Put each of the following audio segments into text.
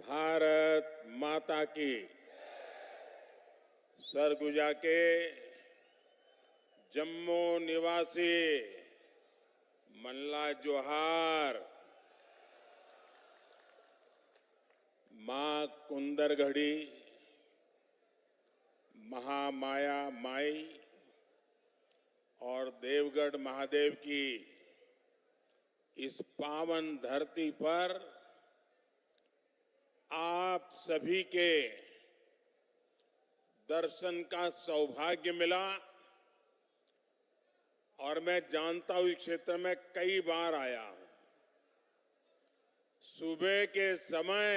भारत माता की। सरगुजा के जम्मू निवासी मल्ला जोहार, मां कुंदरगढ़ी, महामाया माई और देवगढ़ महादेव की इस पावन धरती पर आप सभी के दर्शन का सौभाग्य मिला और मैं जानता हूं इस क्षेत्र में कई बार आया हूं। सुबह के समय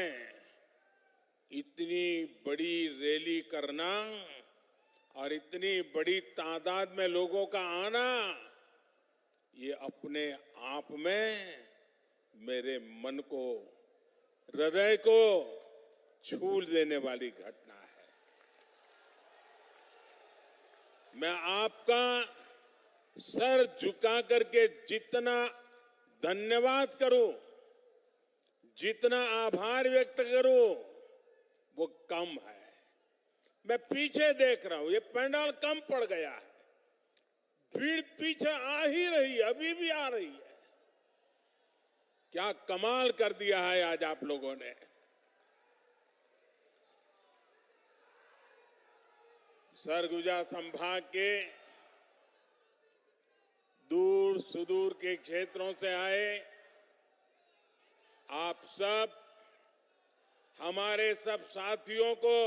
इतनी बड़ी रैली करना और इतनी बड़ी तादाद में लोगों का आना, ये अपने आप में मेरे मन को, हृदय को छू देने वाली घटना है। मैं आपका सर झुका करके जितना धन्यवाद करूं, जितना आभार व्यक्त करूं, वो कम है। मैं पीछे देख रहा हूं, ये पंडाल कम पड़ गया है, भीड़ पीछे आ ही रही है, अभी भी आ रही है। क्या कमाल कर दिया है आज आप लोगों ने। सरगुजा संभाग के दूर सुदूर के क्षेत्रों से आए आप सब, हमारे सब साथियों को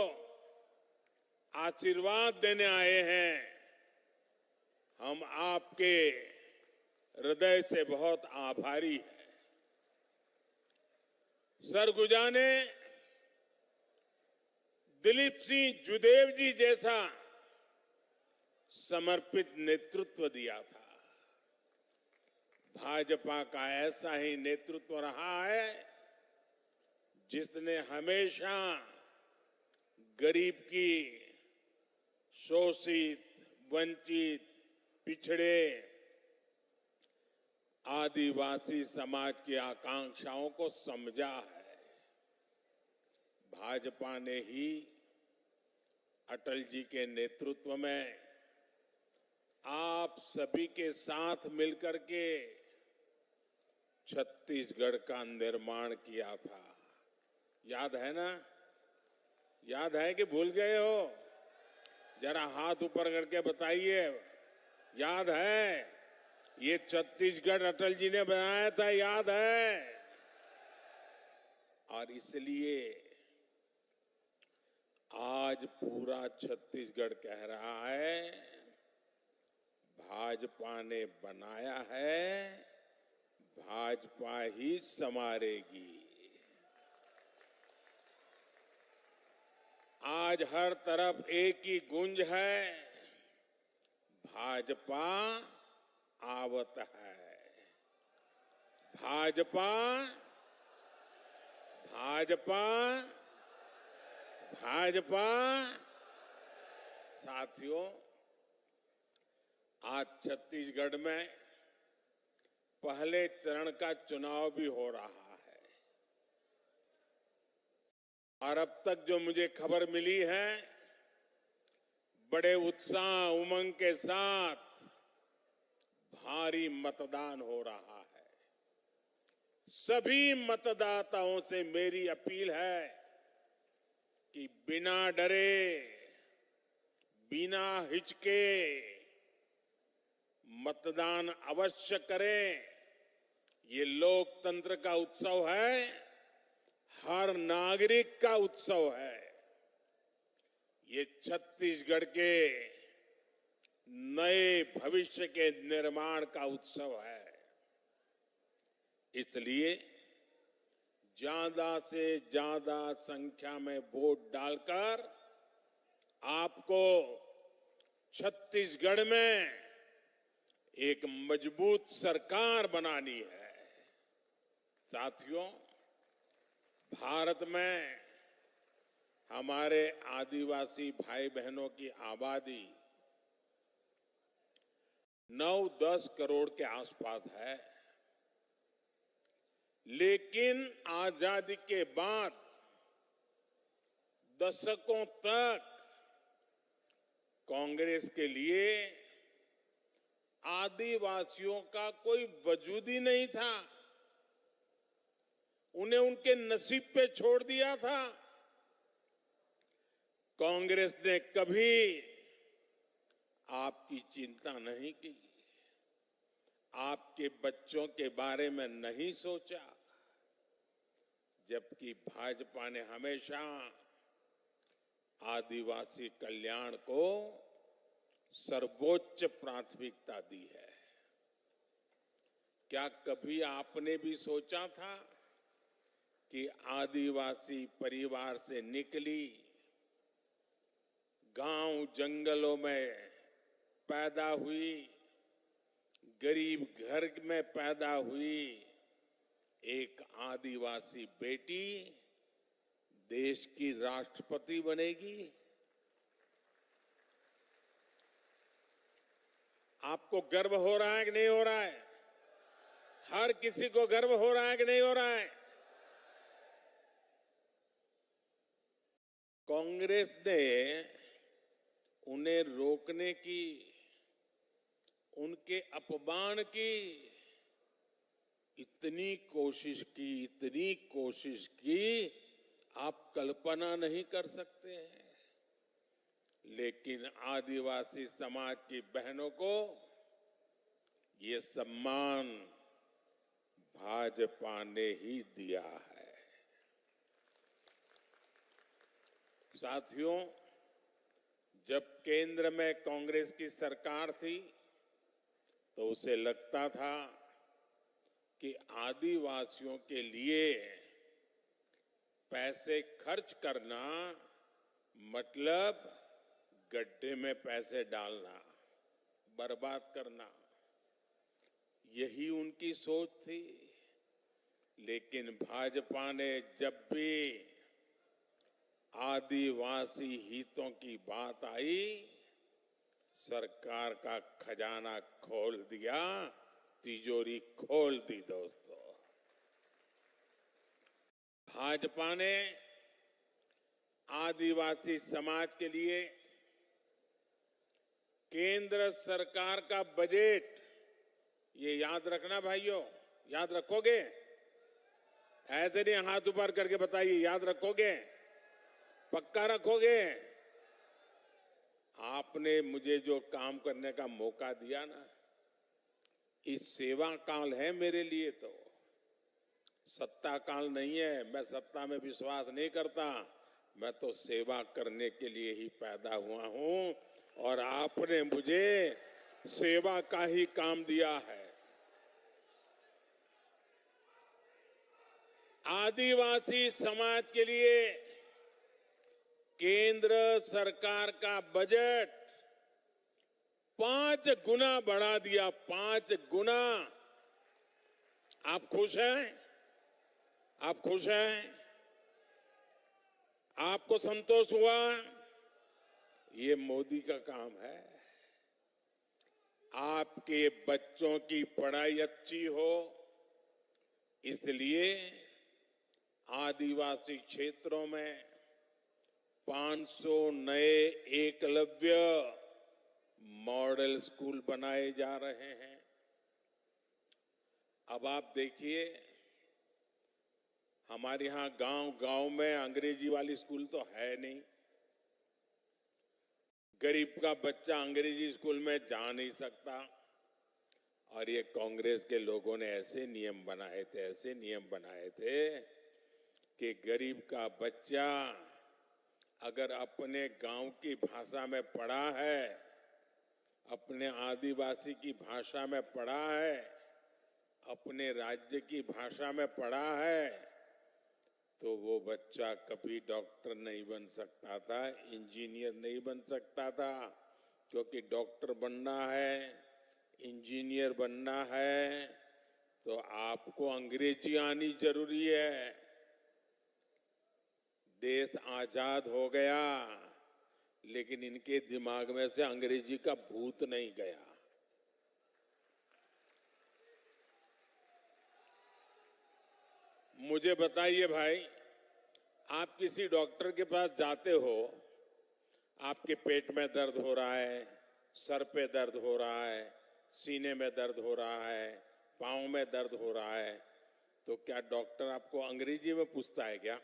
आशीर्वाद देने आए हैं। हम आपके हृदय से बहुत आभारी हैं। सरगुजा ने दिलीप सिंह जुदेव जी जैसा समर्पित नेतृत्व दिया था। भाजपा का ऐसा ही नेतृत्व रहा है जिसने हमेशा गरीब की, शोषित, वंचित, पिछड़े, आदिवासी समाज की आकांक्षाओं को समझा है। भाजपा ने ही अटल जी के नेतृत्व में आप सभी के साथ मिलकर के छत्तीसगढ़ का निर्माण किया था। याद है ना? याद है कि भूल गए हो? जरा हाथ ऊपर करके बताइए, याद है? ये छत्तीसगढ़ अटल जी ने बनाया था, याद है? और इसलिए आज पूरा छत्तीसगढ़ कह रहा है, भाजपा ने बनाया है, भाजपा ही संवारेगी। आज हर तरफ एक ही गूंज है, भाजपा आवत है। भाजपा, भाजपा, भाजपा। साथियों, आज छत्तीसगढ़ में पहले चरण का चुनाव भी हो रहा है और अब तक जो मुझे खबर मिली है, बड़े उत्साह उमंग के साथ भारी मतदान हो रहा है। सभी मतदाताओं से मेरी अपील है कि बिना डरे, बिना हिचके मतदान अवश्य करें। ये लोकतंत्र का उत्सव है, हर नागरिक का उत्सव है। ये छत्तीसगढ़ के नए भविष्य के निर्माण का उत्सव है। इसलिए ज्यादा से ज्यादा संख्या में वोट डालकर आपको छत्तीसगढ़ में एक मजबूत सरकार बनानी है। साथियों, भारत में हमारे आदिवासी भाई बहनों की आबादी 9-10 करोड़ के आसपास है, लेकिन आजादी के बाद दशकों तक कांग्रेस के लिए आदिवासियों का कोई वजूद ही नहीं था। उन्हें उनके नसीब पे छोड़ दिया था। कांग्रेस ने कभी आपकी चिंता नहीं की, आपके बच्चों के बारे में नहीं सोचा, जबकि भाजपा ने हमेशा आदिवासी कल्याण को सर्वोच्च प्राथमिकता दी है। क्या कभी आपने भी सोचा था कि आदिवासी परिवार से निकली, गांव जंगलों में पैदा हुई, गरीब घर में पैदा हुई एक आदिवासी बेटी देश की राष्ट्रपति बनेगी? आपको गर्व हो रहा है कि नहीं हो रहा है? हर किसी को गर्व हो रहा है कि नहीं हो रहा है? कांग्रेस ने उन्हें रोकने की, उनके अपमान की इतनी कोशिश की आप कल्पना नहीं कर सकते हैं। लेकिन आदिवासी समाज की बहनों को ये सम्मान भाजपा ने ही दिया है। साथियों, जब केंद्र में कांग्रेस की सरकार थी तो उसे लगता था कि आदिवासियों के लिए पैसे खर्च करना मतलब गड्ढे में पैसे डालना, बर्बाद करना, यही उनकी सोच थी। लेकिन भाजपा ने जब भी आदिवासी हितों की बात आई, सरकार का खजाना खोल दिया, तिजोरी खोल दी। दोस्तों, भाजपा ने आदिवासी समाज के लिए केंद्र सरकार का बजट, ये याद रखना भाइयों, याद रखोगे? ऐसे नहीं हाथ ऊपर करके बताइए, याद रखोगे? पक्का रखोगे? आपने मुझे जो काम करने का मौका दिया ना, इस सेवा काल है मेरे लिए, तो सत्ता काल नहीं है। मैं सत्ता में विश्वास नहीं करता, मैं तो सेवा करने के लिए ही पैदा हुआ हूं और आपने मुझे सेवा का ही काम दिया है। आदिवासी समाज के लिए केंद्र सरकार का बजट 5 गुना बढ़ा दिया, 5 गुना। आप खुश हैं? आप खुश हैं? आपको संतोष हुआ? ये मोदी का काम है। आपके बच्चों की पढ़ाई अच्छी हो, इसलिए आदिवासी क्षेत्रों में 500 नए एकलव्य मॉडल स्कूल बनाए जा रहे हैं। अब आप देखिए, हमारे यहां गांव में अंग्रेजी वाली स्कूल तो है नहीं। गरीब का बच्चा अंग्रेजी स्कूल में जा नहीं सकता। और ये कांग्रेस के लोगों ने ऐसे नियम बनाए थे कि गरीब का बच्चा अगर अपने गांव की भाषा में पढ़ा है, अपने आदिवासी की भाषा में पढ़ा है, अपने राज्य की भाषा में पढ़ा है, तो वो बच्चा कभी डॉक्टर नहीं बन सकता था, इंजीनियर नहीं बन सकता था। क्योंकि डॉक्टर बनना है, इंजीनियर बनना है, तो आपको अंग्रेजी आनी जरूरी है। देश आजाद हो गया, लेकिन इनके दिमाग में से अंग्रेजी का भूत नहीं गया। मुझे बताइए भाई, आप किसी डॉक्टर के पास जाते हो, आपके पेट में दर्द हो रहा है, सर पे दर्द हो रहा है, सीने में दर्द हो रहा है, पाँव में दर्द हो रहा है, तो क्या डॉक्टर आपको अंग्रेजी में पूछता है क्या?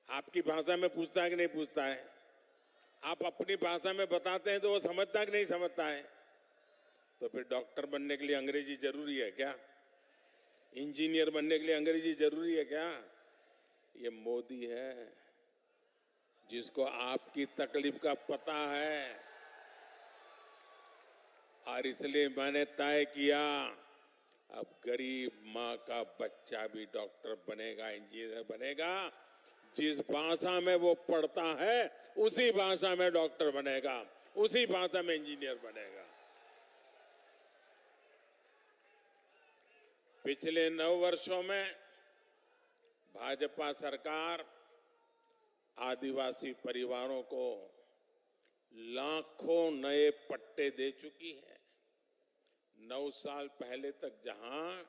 आपकी भाषा में पूछता है कि नहीं पूछता है? आप अपनी भाषा में बताते हैं तो वो समझता है कि नहीं समझता है? तो फिर डॉक्टर बनने के लिए अंग्रेजी जरूरी है क्या? इंजीनियर बनने के लिए अंग्रेजी जरूरी है क्या? ये मोदी है जिसको आपकी तकलीफ का पता है, और इसलिए मैंने तय किया अब गरीब माँ का बच्चा भी डॉक्टर बनेगा, इंजीनियर बनेगा। जिस भाषा में वो पढ़ता है उसी भाषा में डॉक्टर बनेगा, उसी भाषा में इंजीनियर बनेगा। पिछले 9 वर्षों में भाजपा सरकार आदिवासी परिवारों को लाखों नए पट्टे दे चुकी है। 9 साल पहले तक जहां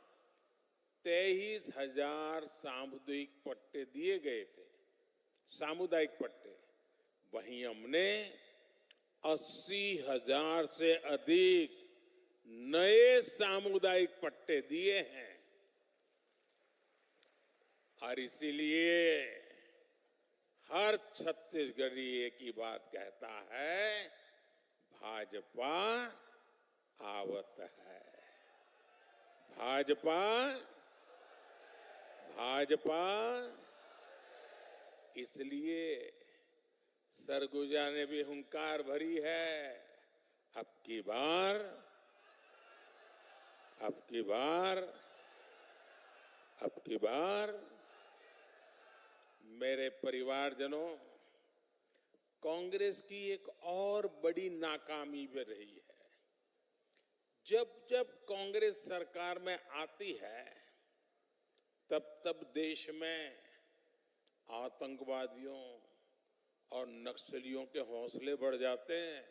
23,000 सामुदायिक पट्टे दिए गए थे, सामुदायिक पट्टे, वहीं हमने 80,000 से अधिक नए सामुदायिक पट्टे दिए हैं। और इसीलिए हर छत्तीसगढ़ी एक ही बात कहता है, भाजपा आवत है, भाजपा, भाजपा। इसलिए सरगुजा ने भी हुंकार भरी है, अब की बार, अब की बार, अब की बार। मेरे परिवारजनों, कांग्रेस की एक और बड़ी नाकामी भी रही है। जब जब कांग्रेस सरकार में आती है, तब तब देश में आतंकवादियों और नक्सलियों के हौसले बढ़ जाते हैं।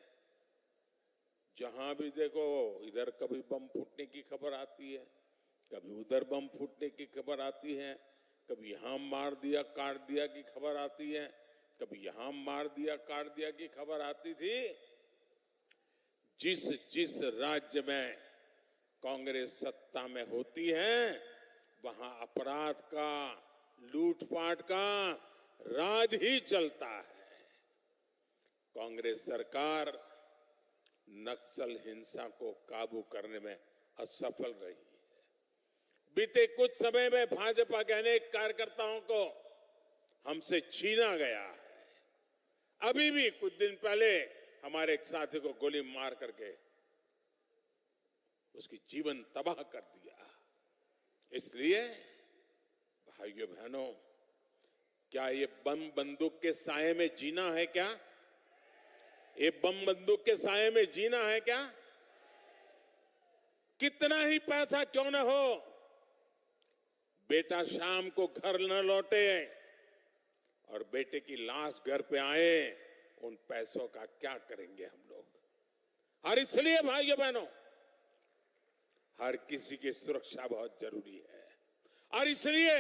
जहां भी देखो इधर कभी बम फूटने की खबर आती है, कभी उधर बम फूटने की खबर आती है, कभी यहां मार दिया काट दिया की खबर आती है, कभी यहां मार दिया काट दिया की खबर आती थी। जिस जिस राज्य में कांग्रेस सत्ता में होती है, वहां अपराध का, लूटपाट का राज ही चलता है। कांग्रेस सरकार नक्सल हिंसा को काबू करने में असफल रही है। बीते कुछ समय में भाजपा के अनेक कार्यकर्ताओं को हमसे छीना गया है। अभी भी कुछ दिन पहले हमारे एक साथी को गोली मार करके उसकी जीवन तबाह कर दिया। इसलिए भाइयों बहनों, क्या ये बम बंदूक के साए में जीना है क्या? ये बम बंदूक के साए में जीना है क्या? कितना ही पैसा क्यों न हो, बेटा शाम को घर न लौटे और बेटे की लाश घर पे आए, उन पैसों का क्या करेंगे हम लोग? और इसलिए भाइयों बहनों, हर किसी की सुरक्षा बहुत जरूरी है, और इसलिए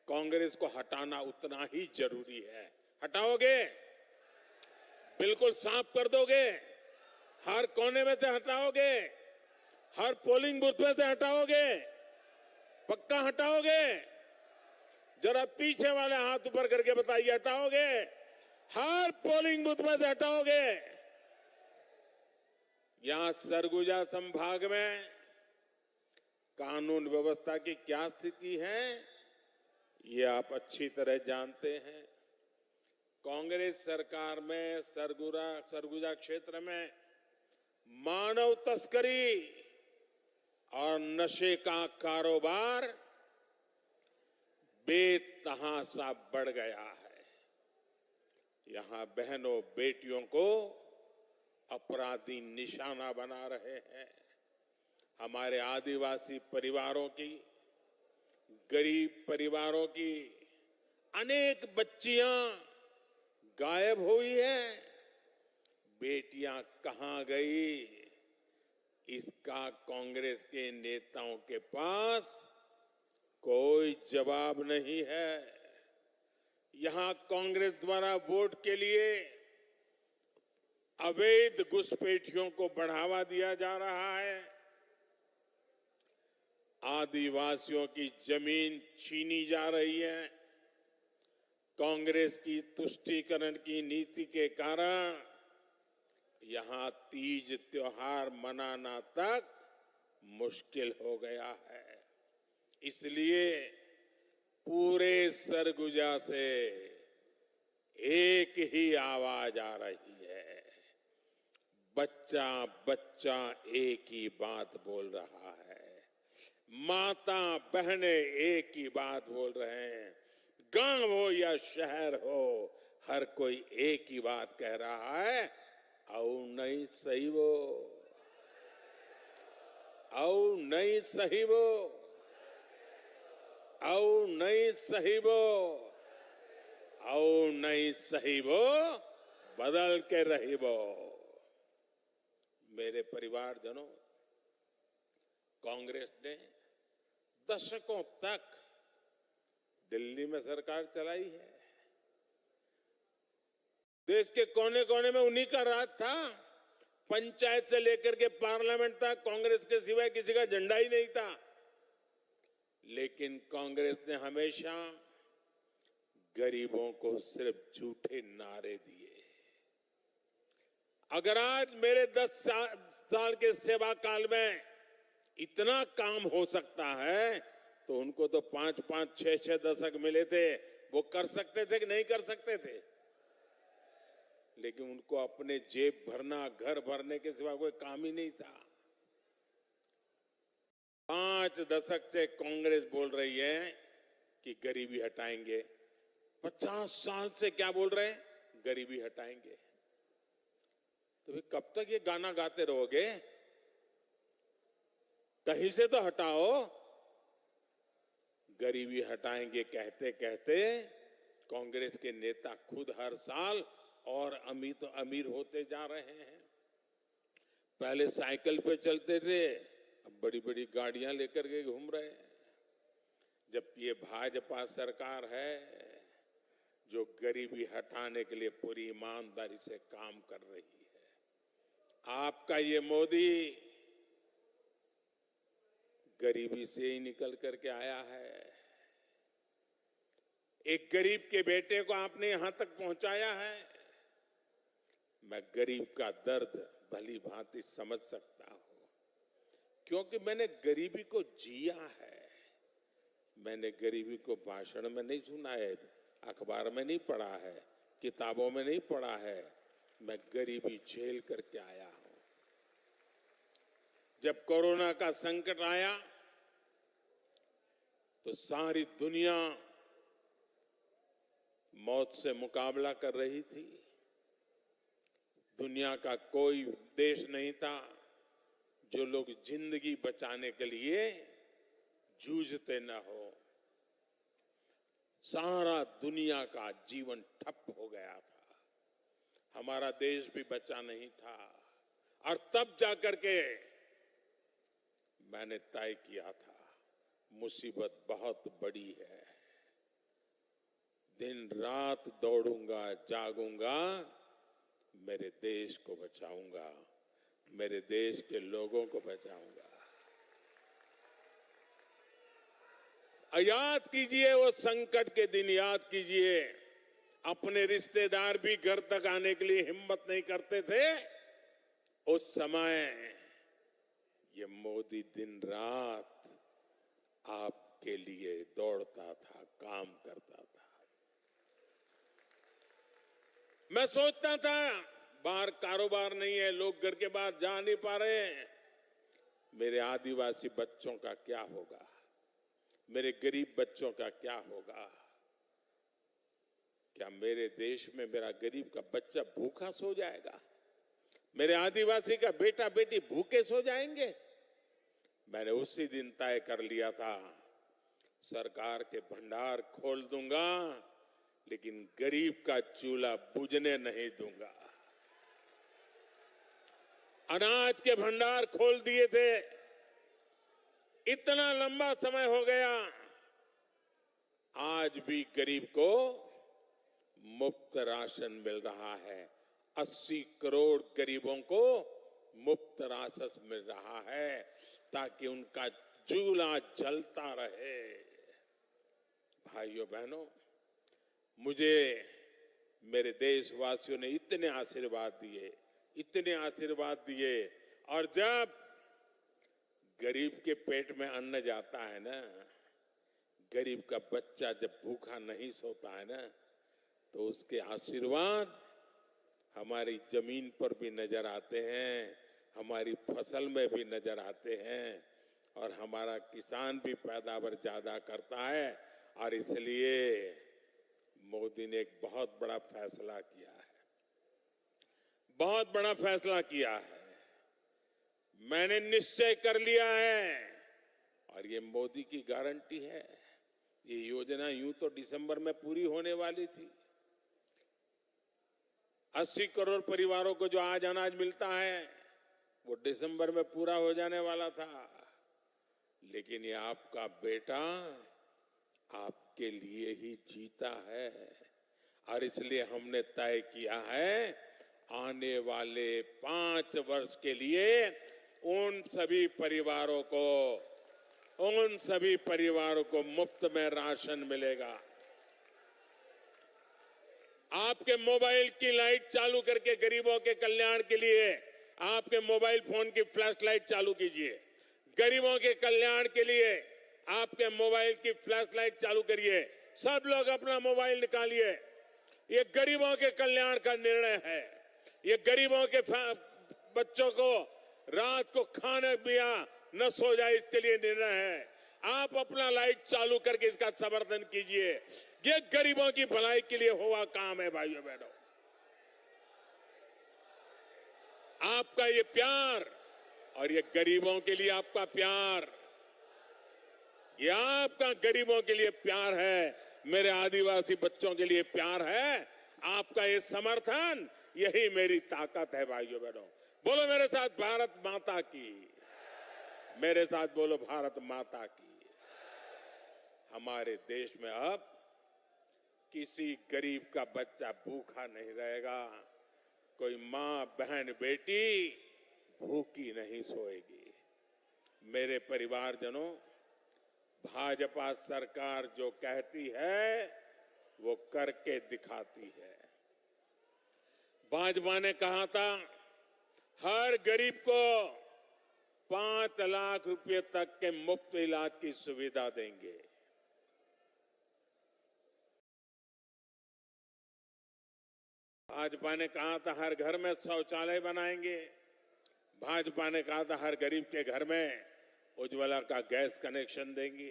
कांग्रेस को हटाना उतना ही जरूरी है। हटाओगे? बिल्कुल साफ कर दोगे? हर कोने में से हटाओगे? हर पोलिंग बूथ में से हटाओगे? पक्का हटाओगे? जरा पीछे वाले हाथ ऊपर करके बताइए, हटाओगे? हर पोलिंग बूथ में से हटाओगे? यहां सरगुजा संभाग में कानून व्यवस्था की क्या स्थिति है, ये आप अच्छी तरह जानते हैं। कांग्रेस सरकार में सरगुजा क्षेत्र में मानव तस्करी और नशे का कारोबार बेतहाशा बढ़ गया है। यहां बहनों बेटियों को अपराधी निशाना बना रहे हैं। हमारे आदिवासी परिवारों की, गरीब परिवारों की अनेक बच्चियां गायब हुई हैं। बेटियां कहां गई, इसका कांग्रेस के नेताओं के पास कोई जवाब नहीं है। यहां कांग्रेस द्वारा वोट के लिए अवैध घुसपैठियों को बढ़ावा दिया जा रहा है, आदिवासियों की जमीन छीनी जा रही है। कांग्रेस की तुष्टीकरण की नीति के कारण यहां तीज त्योहार मनाना तक मुश्किल हो गया है। इसलिए पूरे सरगुजा से एक ही आवाज आ रही है, बच्चा बच्चा एक ही बात बोल रहा है, माता बहनें एक ही बात बोल रहे हैं, गांव हो या शहर हो, हर कोई एक ही बात कह रहा है, औ नहीं सही वो, औ नहीं सही वो, औ नहीं सही वो, औ नहीं सही वो, बदल के रही वो। मेरे परिवारजनों, कांग्रेस ने दशकों तक दिल्ली में सरकार चलाई है। देश के कोने कोने में उन्हीं का राज था। पंचायत से लेकर के पार्लियामेंट तक कांग्रेस के सिवाय किसी का झंडा ही नहीं था। लेकिन कांग्रेस ने हमेशा गरीबों को सिर्फ झूठे नारे दिए। अगर आज मेरे 10 साल के सेवा काल में इतना काम हो सकता है, तो उनको तो 5-5, 6-6 दशक मिले थे, वो कर सकते थे कि नहीं कर सकते थे? लेकिन उनको अपने जेब भरना, घर भरने के सिवा कोई काम ही नहीं था। 5 दशक से कांग्रेस बोल रही है कि गरीबी हटाएंगे। 50 साल से क्या बोल रहे हैं? गरीबी हटाएंगे। तो फिर कब तक ये गाना गाते रहोगे? कहीं से तो हटाओ। गरीबी हटाएंगे कहते कहते कांग्रेस के नेता खुद हर साल और अमीर होते जा रहे हैं। पहले साइकिल पे चलते थे, अब बड़ी बड़ी गाड़ियां लेकर के घूम रहे हैं। जब ये भाजपा सरकार है जो गरीबी हटाने के लिए पूरी ईमानदारी से काम कर रही है। आपका ये मोदी गरीबी से ही निकल करके आया है। एक गरीब के बेटे को आपने यहां तक पहुंचाया है। मैं गरीब का दर्द भली भांति समझ सकता हूं, क्योंकि मैंने गरीबी को जिया है। मैंने गरीबी को भाषण में नहीं सुना है, अखबार में नहीं पढ़ा है, किताबों में नहीं पढ़ा है। मैं गरीबी झेल करके आया हूं। जब कोरोना का संकट आया तो सारी दुनिया मौत से मुकाबला कर रही थी। दुनिया का कोई देश नहीं था जो लोग जिंदगी बचाने के लिए जूझते न हो। सारा दुनिया का जीवन ठप हो गया था। हमारा देश भी बचा नहीं था। और तब जाकर के मैंने तय किया था, मुसीबत बहुत बड़ी है, दिन रात दौड़ूंगा, जागूंगा, मेरे देश को बचाऊंगा, मेरे देश के लोगों को बचाऊंगा। याद कीजिए वो संकट के दिन, याद कीजिए अपने रिश्तेदार भी घर तक आने के लिए हिम्मत नहीं करते थे। उस समय ये मोदी दिन रात आपके लिए दौड़ता था, काम करता था। मैं सोचता था बाहर कारोबार नहीं है, लोग घर के बाहर जा नहीं पा रहे हैं, मेरे आदिवासी बच्चों का क्या होगा, मेरे गरीब बच्चों का क्या होगा? क्या मेरे देश में मेरा गरीब का बच्चा भूखा सो जाएगा? मेरे आदिवासी का बेटा बेटी भूखे सो जाएंगे? मैंने उसी दिन तय कर लिया था, सरकार के भंडार खोल दूंगा, लेकिन गरीब का चूल्हा बुझने नहीं दूंगा। अनाज के भंडार खोल दिए थे। इतना लंबा समय हो गया, आज भी गरीब को मुफ्त राशन मिल रहा है। 80 करोड़ गरीबों को मुफ्त राशन मिल रहा है ताकि उनका चूल्हा जलता रहे। भाइयों बहनों, मुझे मेरे देशवासियों ने इतने आशीर्वाद दिए, और जब गरीब के पेट में अन्न जाता है ना, गरीब का बच्चा जब भूखा नहीं सोता है ना, तो उसके आशीर्वाद हमारी जमीन पर भी नजर आते हैं, हमारी फसल में भी नजर आते हैं, और हमारा किसान भी पैदावार ज्यादा करता है। और इसलिए मोदी ने एक बहुत बड़ा फैसला किया है, बहुत बड़ा फैसला किया है। मैंने निश्चय कर लिया है, और ये मोदी की गारंटी है। ये योजना यूं तो दिसंबर में पूरी होने वाली थी। 80 करोड़ परिवारों को जो आज अनाज मिलता है वो दिसंबर में पूरा हो जाने वाला था, लेकिन ये आपका बेटा आपके लिए ही जीता है, और इसलिए हमने तय किया है आने वाले 5 वर्ष के लिए उन सभी परिवारों को मुफ्त में राशन मिलेगा। आपके मोबाइल की लाइट चालू करके गरीबों के कल्याण के लिए आपके मोबाइल फोन की फ्लैश लाइट चालू कीजिए। गरीबों के कल्याण के लिए आपके मोबाइल की फ्लैश लाइट चालू करिए। सब लोग अपना मोबाइल निकालिए। ये गरीबों के कल्याण का निर्णय है। ये गरीबों के बच्चों को रात को खाने पिया न सो जाए, इसके लिए निर्णय है। आप अपना लाइट चालू करके इसका समर्थन कीजिए। ये गरीबों की भलाई के लिए हुआ काम है। भाइयों बहनों, आपका ये प्यार और ये गरीबों के लिए आपका प्यार, ये आपका गरीबों के लिए प्यार है, मेरे आदिवासी बच्चों के लिए प्यार है। आपका ये समर्थन, यही मेरी ताकत है। भाइयों बहनों, बोलो मेरे साथ भारत माता की, मेरे साथ बोलो भारत माता की। हमारे देश में अब किसी गरीब का बच्चा भूखा नहीं रहेगा, कोई मां बहन बेटी भूखी नहीं सोएगी। मेरे परिवारजनों, भाजपा सरकार जो कहती है वो करके दिखाती है। भाजपा ने कहा था हर गरीब को 5 लाख रुपए तक के मुफ्त इलाज की सुविधा देंगे। भाजपा ने कहा था हर घर में शौचालय बनाएंगे। भाजपा ने कहा था हर गरीब के घर में उज्ज्वला का गैस कनेक्शन देंगे।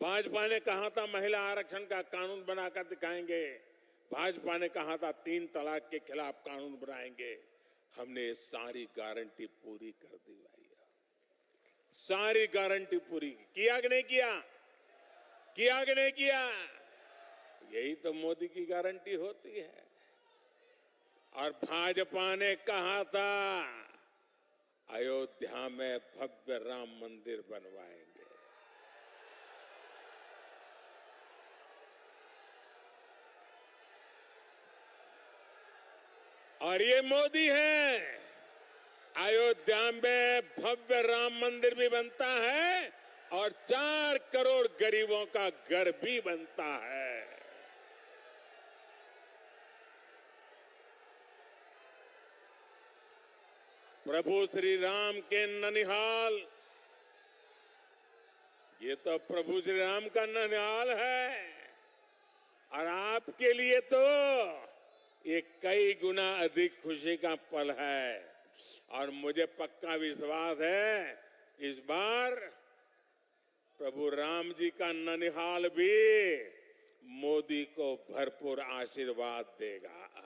भाजपा ने कहा था महिला आरक्षण का कानून बनाकर दिखाएंगे। भाजपा ने कहा था 3 तलाक के खिलाफ कानून बनाएंगे। हमने ये सारी गारंटी पूरी कर दी भाई, सारी गारंटी पूरी किया कि नहीं किया? किया कि नहीं किया? यही तो मोदी की गारंटी होती है। और भाजपा ने कहा था अयोध्या में भव्य राम मंदिर बनवाएंगे। और ये मोदी है, अयोध्या में भव्य राम मंदिर भी बनता है और 4 करोड़ गरीबों का घर भी बनता है। प्रभु श्री राम के ननिहाल, ये तो प्रभु श्री राम का ननिहाल है, और आपके लिए तो ये कई गुना अधिक खुशी का पल है। और मुझे पक्का विश्वास है इस बार प्रभु राम जी का ननिहाल भी मोदी को भरपूर आशीर्वाद देगा।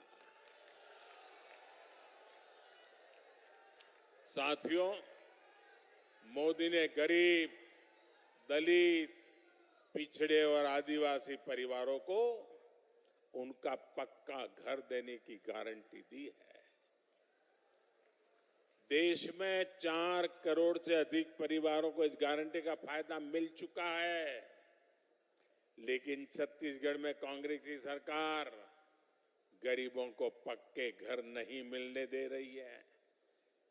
साथियों, मोदी ने गरीब, दलित, पिछड़े और आदिवासी परिवारों को उनका पक्का घर देने की गारंटी दी है। देश में 4 करोड़ से अधिक परिवारों को इस गारंटी का फायदा मिल चुका है। लेकिन छत्तीसगढ़ में कांग्रेस की सरकार गरीबों को पक्के घर नहीं मिलने दे रही है।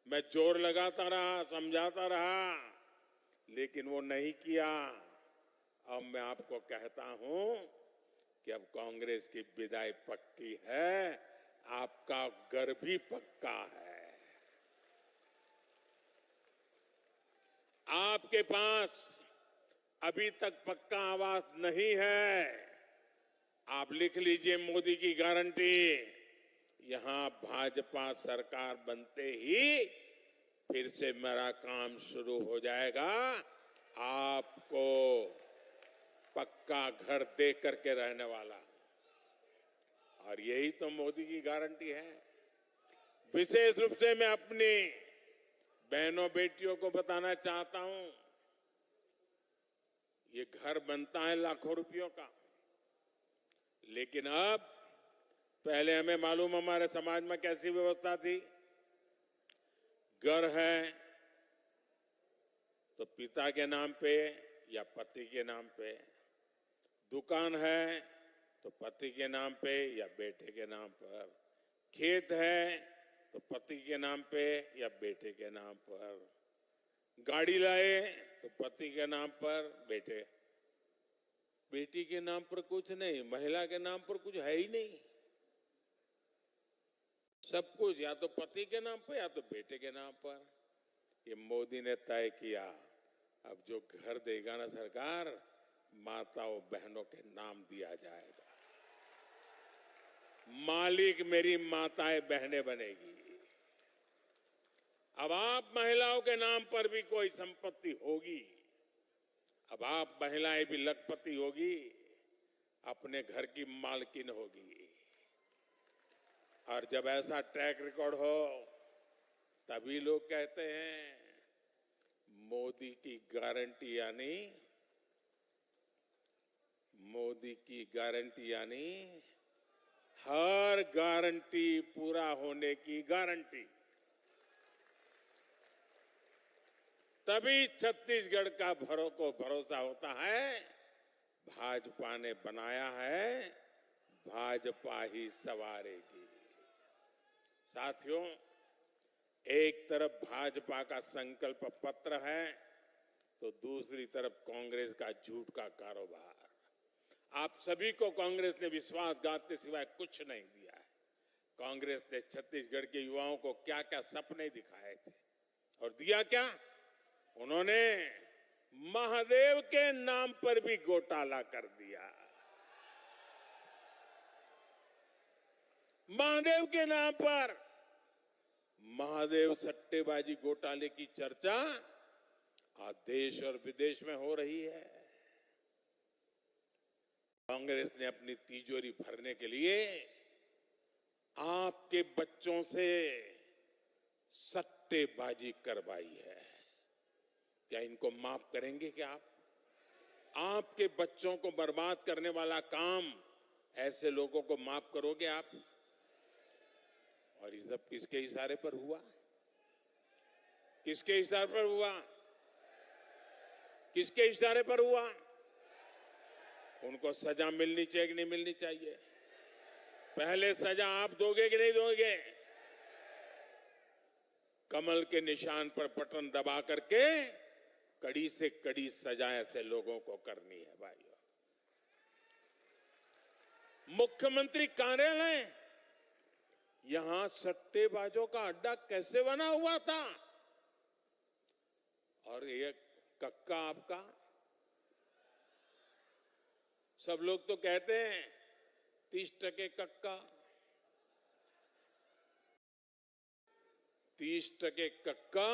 मैं जोर लगाता रहा, समझाता रहा, लेकिन वो नहीं किया। अब मैं आपको कहता हूं कि अब कांग्रेस की विदाई पक्की है, आपका घर भी पक्का है। आपके पास अभी तक पक्का आवास नहीं है, आप लिख लीजिए मोदी की गारंटी। यहां भाजपा सरकार बनते ही फिर से मेरा काम शुरू हो जाएगा, आपको पक्का घर दे करके रहने वाला। और यही तो मोदी की गारंटी है। विशेष रूप से मैं अपनी बहनों बेटियों को बताना चाहता हूं, ये घर बनता है लाखों रुपयों का, लेकिन अब पहले हमें मालूम हमारे समाज में कैसी व्यवस्था थी। घर है तो पिता के नाम पे या पति के नाम पे, दुकान है तो पति के नाम पे या बेटे के नाम पर, खेत है तो पति के नाम पे या बेटे के नाम पर, गाड़ी लाए तो पति के नाम पर, बेटी के नाम पर कुछ नहीं, महिला के नाम पर कुछ है ही नहीं। सब कुछ या तो पति के नाम पर या तो बेटे के नाम पर। ये मोदी ने तय किया, अब जो घर देगा ना सरकार, माताओं बहनों के नाम दिया जाएगा। मालिक मेरी माताएं बहनें बनेगी। अब आप महिलाओं के नाम पर भी कोई संपत्ति होगी, अब आप महिलाएं भी लखपति होगी, अपने घर की मालकिन होगी। और जब ऐसा ट्रैक रिकॉर्ड हो तभी लोग कहते हैं मोदी की गारंटी यानी हर गारंटी पूरा होने की गारंटी। तभी छत्तीसगढ़ का भरोसा होता है, भाजपा ने बनाया है, भाजपा ही सवारेगी। साथियों, एक तरफ भाजपा का संकल्प पत्र है तो दूसरी तरफ कांग्रेस का झूठ का कारोबार। आप सभी को कांग्रेस ने विश्वासघात के सिवाय कुछ नहीं दिया है। कांग्रेस ने छत्तीसगढ़ के युवाओं को क्या क्या सपने दिखाए थे और दिया क्या? उन्होंने महादेव के नाम पर भी घोटाला कर दिया। महादेव के नाम पर महादेव सट्टेबाजी घोटाले की चर्चा आज देश और विदेश में हो रही है। कांग्रेस ने अपनी तिजोरी भरने के लिए आपके बच्चों से सट्टेबाजी करवाई है। क्या इनको माफ करेंगे क्या आप? आपके बच्चों को बर्बाद करने वाला काम ऐसे लोगों को माफ करोगे आप? और ये सब किसके इशारे पर हुआ? किसके इशारे पर हुआ? किसके इशारे पर हुआ? उनको सजा मिलनी चाहिए कि नहीं मिलनी चाहिए? पहले सजा आप दोगे कि नहीं दोगे? कमल के निशान पर बटन दबा करके कड़ी से कड़ी सजा ऐसे लोगों को करनी है भाइयों। मुख्यमंत्री कार्यालय यहां सट्टेबाजों का अड्डा कैसे बना हुआ था? और ये कक्का आपका, सब लोग तो कहते हैं 30% कक्का, 30% कक्का,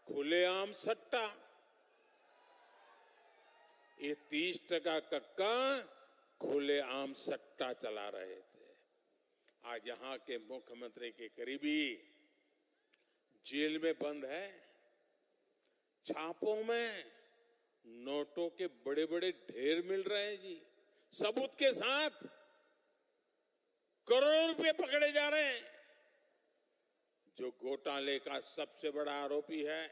खुलेआम सट्टा। ये 30% कक्का खुलेआम सट्टा चला रहे थे। आज यहां के मुख्यमंत्री के करीबी जेल में बंद है। छापों में नोटों के बड़े बड़े ढेर मिल रहे हैं जी, सबूत के साथ करोड़ों रुपए पकड़े जा रहे हैं। जो घोटाले का सबसे बड़ा आरोपी है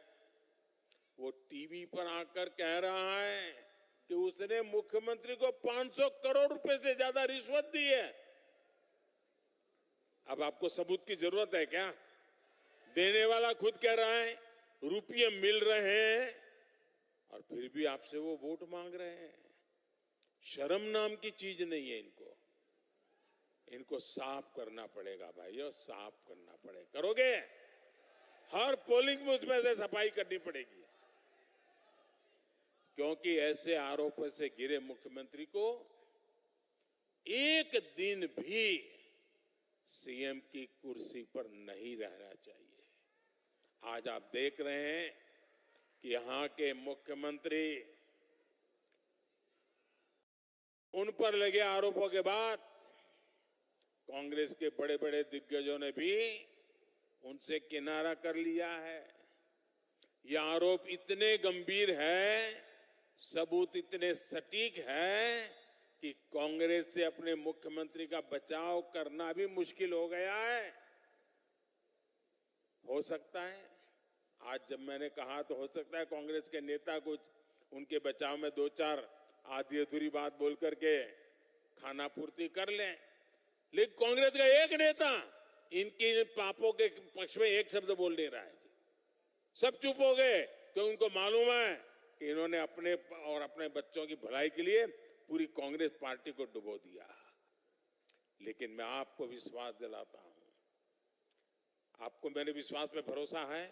वो टीवी पर आकर कह रहा है कि उसने मुख्यमंत्री को 500 करोड़ रुपए से ज्यादा रिश्वत दी है। अब आपको सबूत की जरूरत है क्या? देने वाला खुद कह रहा है रुपये मिल रहे हैं और फिर भी आपसे वो वोट मांग रहे हैं। शर्म नाम की चीज नहीं है इनको। इनको साफ करना पड़ेगा भाइयों, साफ करना पड़ेगा। करोगे? हर पोलिंग बूथ में से सफाई करनी पड़ेगी, क्योंकि ऐसे आरोपों से घिरे मुख्यमंत्री को एक दिन भी सीएम की कुर्सी पर नहीं रहना चाहिए। आज आप देख रहे हैं कि यहां के मुख्यमंत्री, उन पर लगे आरोपों के बाद कांग्रेस के बड़े बड़े दिग्गजों ने भी उनसे किनारा कर लिया है। ये आरोप इतने गंभीर है, सबूत इतने सटीक है कि कांग्रेस से अपने मुख्यमंत्री का बचाव करना भी मुश्किल हो गया है। हो सकता है आज जब मैंने कहा तो हो सकता है कांग्रेस के नेता कुछ उनके बचाव में दो चार आधी अधूरी बात बोल करके खाना पूर्ति कर लें, लेकिन कांग्रेस का एक नेता इनकी पापों के पक्ष में एक शब्द बोल नहीं रहा है। सब चुप हो गए क्योंकि उनको मालूम है कि इन्होंने अपने और अपने बच्चों की भलाई के लिए पूरी कांग्रेस पार्टी को डुबो दिया। लेकिन मैं आपको विश्वास दिलाता हूं, आपको मेरे विश्वास पे भरोसा है?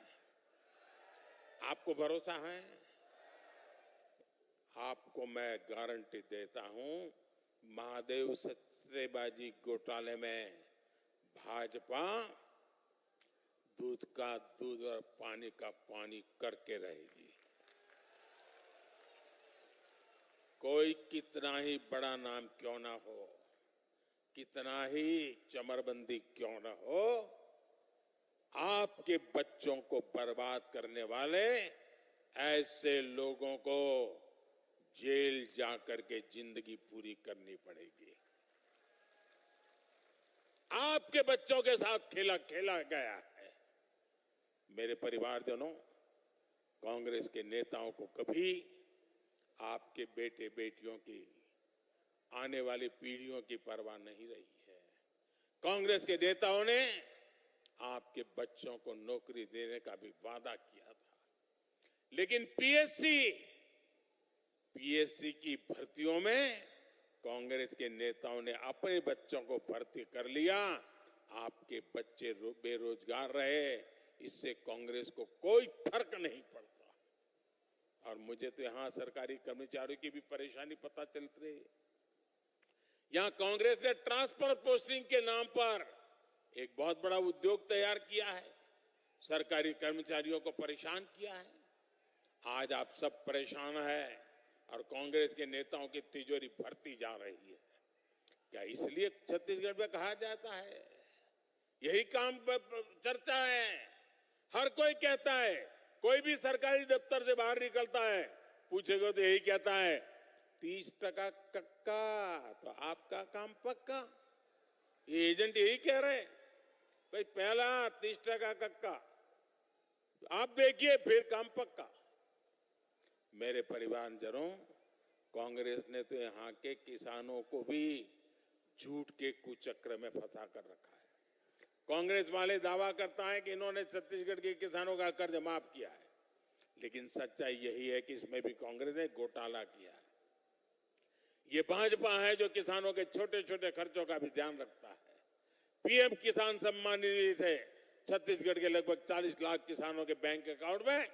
आपको भरोसा है? आपको मैं गारंटी देता हूं, महादेव सट्टेबाजी घोटाले में भाजपा दूध का दूध और पानी का पानी करके रहेगी। कोई कितना ही बड़ा नाम क्यों ना हो, कितना ही चमरबंदी क्यों ना हो, आपके बच्चों को बर्बाद करने वाले ऐसे लोगों को जेल जाकर के जिंदगी पूरी करनी पड़ेगी। आपके बच्चों के साथ खेला गया है। मेरे परिवारजनों, कांग्रेस के नेताओं को कभी आपके बेटे बेटियों की, आने वाली पीढ़ियों की परवाह नहीं रही है। कांग्रेस के नेताओं ने आपके बच्चों को नौकरी देने का भी वादा किया था, लेकिन पीएससी की भर्तियों में कांग्रेस के नेताओं ने अपने बच्चों को भर्ती कर लिया। आपके बच्चे बेरोजगार रहे, इससे कांग्रेस को कोई फर्क नहीं पड़ता। और मुझे तो यहां सरकारी कर्मचारियों की भी परेशानी पता चलती रही। यहां कांग्रेस ने ट्रांसफर पोस्टिंग के नाम पर एक बहुत बड़ा उद्योग तैयार किया है, सरकारी कर्मचारियों को परेशान किया है। आज आप सब परेशान हैं और कांग्रेस के नेताओं की तिजोरी भरती जा रही है। क्या इसलिए छत्तीसगढ़ में कहा जाता है? यही काम चर्चा है। हर कोई कहता है, कोई भी सरकारी दफ्तर से बाहर निकलता है पूछेगा तो यही कहता है 30% कक्का तो आपका काम पक्का। ये एजेंट यही कह रहे हैं भाई, पहला 30% कक्का, आप देखिए फिर काम पक्का। मेरे परिवारजनों, कांग्रेस ने तो यहां के किसानों को भी झूठ के कुचक्र में फंसा कर रखा है। कांग्रेस वाले दावा करता है कि इन्होंने छत्तीसगढ़ के किसानों का कर्ज माफ किया है, लेकिन सच्चाई यही है कि इसमें भी कांग्रेस ने घोटाला किया है। ये भाजपा है जो किसानों के छोटे छोटे खर्चों का भी ध्यान रखता है। पीएम किसान सम्मान निधि से छत्तीसगढ़ के लगभग 40 लाख किसानों के बैंक अकाउंट में